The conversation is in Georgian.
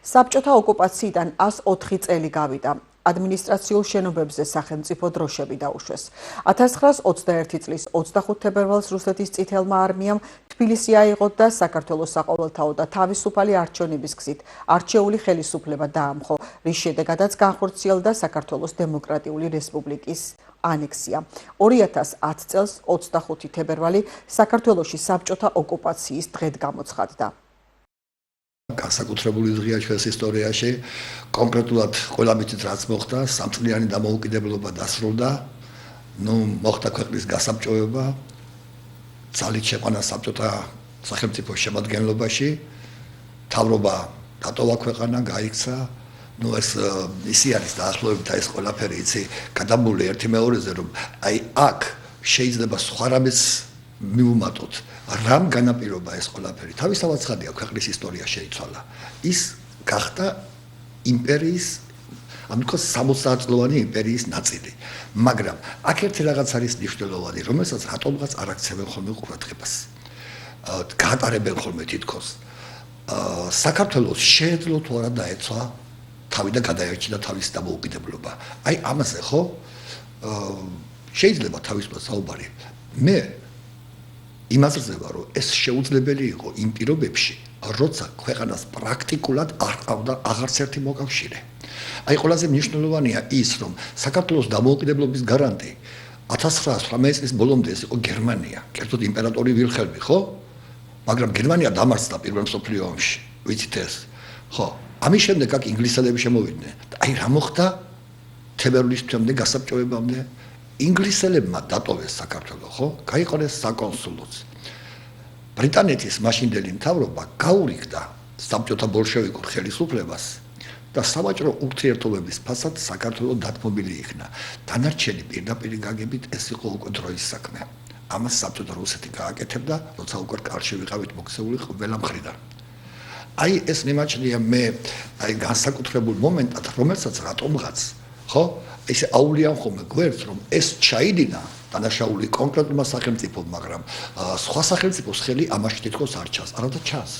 საბჭოთა ოკუპაციიდან 104 წელი გავიდა. ადმინისტრაციულ შენობებზე სახელმწიფო დროშები დაუშვეს. 1921 წლის 25 თებერვალს რუსეთის წითელმა არმიამ თბილისი აიღო და საქართველოს საყოველთაო და თავისუფალი არჩევნების გზით არჩეული ხელისუფლება დაამხო, რის შედეგადაც განხორციელდა საქართველოს დემოკრატიული რესპუბლიკის ანექსია. 2010 წელს 25 თებერვალი საქართველოში საბჭოთა ოკუპაციის დღედ გამოცხადდა. განსაკუთრებული დღეა ჩვენს ისტორიაში. კონკრეტულად ყველა მიწით რაც მოხდა, სამწლიანი დამოუკიდებლობა დასრულდა. მოხდა ქვეყნის გასაბჭოება, ძალით შეყვანა საბჭოთა სახელმწიფოს შემადგენლობაში, მთავრობა დატოვა ქვეყანა, გაიქცა. ეს ისი არის დაახლოებით ეს ყველაფერი იცი გადამული ერთი მეორეზე, რომ აი აქ შეიძლება სხვა რამეს მივუმატოთ. რამ განაპირობა ეს ყველაფერი? თავისთავად ცხადია, ქვეყნის ისტორია შეიცვალა. ის გახდა იმპერიის, ამიტომ 60 წლოვანი იმპერიის ნაწილი. მაგრამ აქ ერთი რაღაც არის მნიშვნელოვანი, რომელსაც რატომღაც არ აქცევენ ხოლმე ყურადღებას. გაატარებენ ხოლმე თითქოს. საქართველოს შეეძლო თუ არა დაეცვა თავი და გადაერჩინა თავის დამოუკიდებლობა. აი ამაზე ხო შეიძლება თავისუფლად საუბარი. მე იმაზე ვარ, რომ ეს შეუძლებელი იყო იმ პირობებში, როცა ქვეყანას პრაქტიკულად არ ყავდა აღარც ერთი მოკავშირე. აი ყველაზე მნიშვნელოვანია ის, რომ საქართველოს დამოუკიდებლობის გარანტი 1918 წლის ბოლომდე ეს იყო გერმანია, კერძოდ იმპერატორი ვილჰელმი, ხო? მაგრამ გერმანია დამარცხდა პირველ მსოფლიო ომში, ვიცით ეს? ხო, ამის შემდეგ აქ ინგლისელები შემოვიდნენ. აი რა მოხდა თებერვლის თვემდე გასაბჭოებამდე? ინგლისელებმა დატოვეს საქართველო, ხო? გაიყარეს საკონსულოც. ბრიტანეთის მაშინდელი მთავრობა გაურიგდა საბჭოთა ბოლშევიკურ ხელისუფლებას და სავაჭრო ურთიერთობების ფასად საქართველო დათმობილი იქნა. დანარჩენი პირდაპირი გაგებით ეს იყო უკვე დროის საქმე. ამას საბჭოთა რუსეთი გააკეთებდა, როცა უკვე კარში ვიყავით მოქცეული ყველა მხრიდან. აი ეს მიმაჩნია მე აი განსაკუთრებულ მომენტად, რომელსაც რატომღაც, ხო? ესე აუვლიან ხოლმე გვერდს, რომ ეს ჩაიდინა დანაშაული კონკრეტულმა სახელმწიფომ, მაგრამ სხვა სახელმწიფოს ხელი ამაში თითქოს არ ჩანს, არადა ჩანს.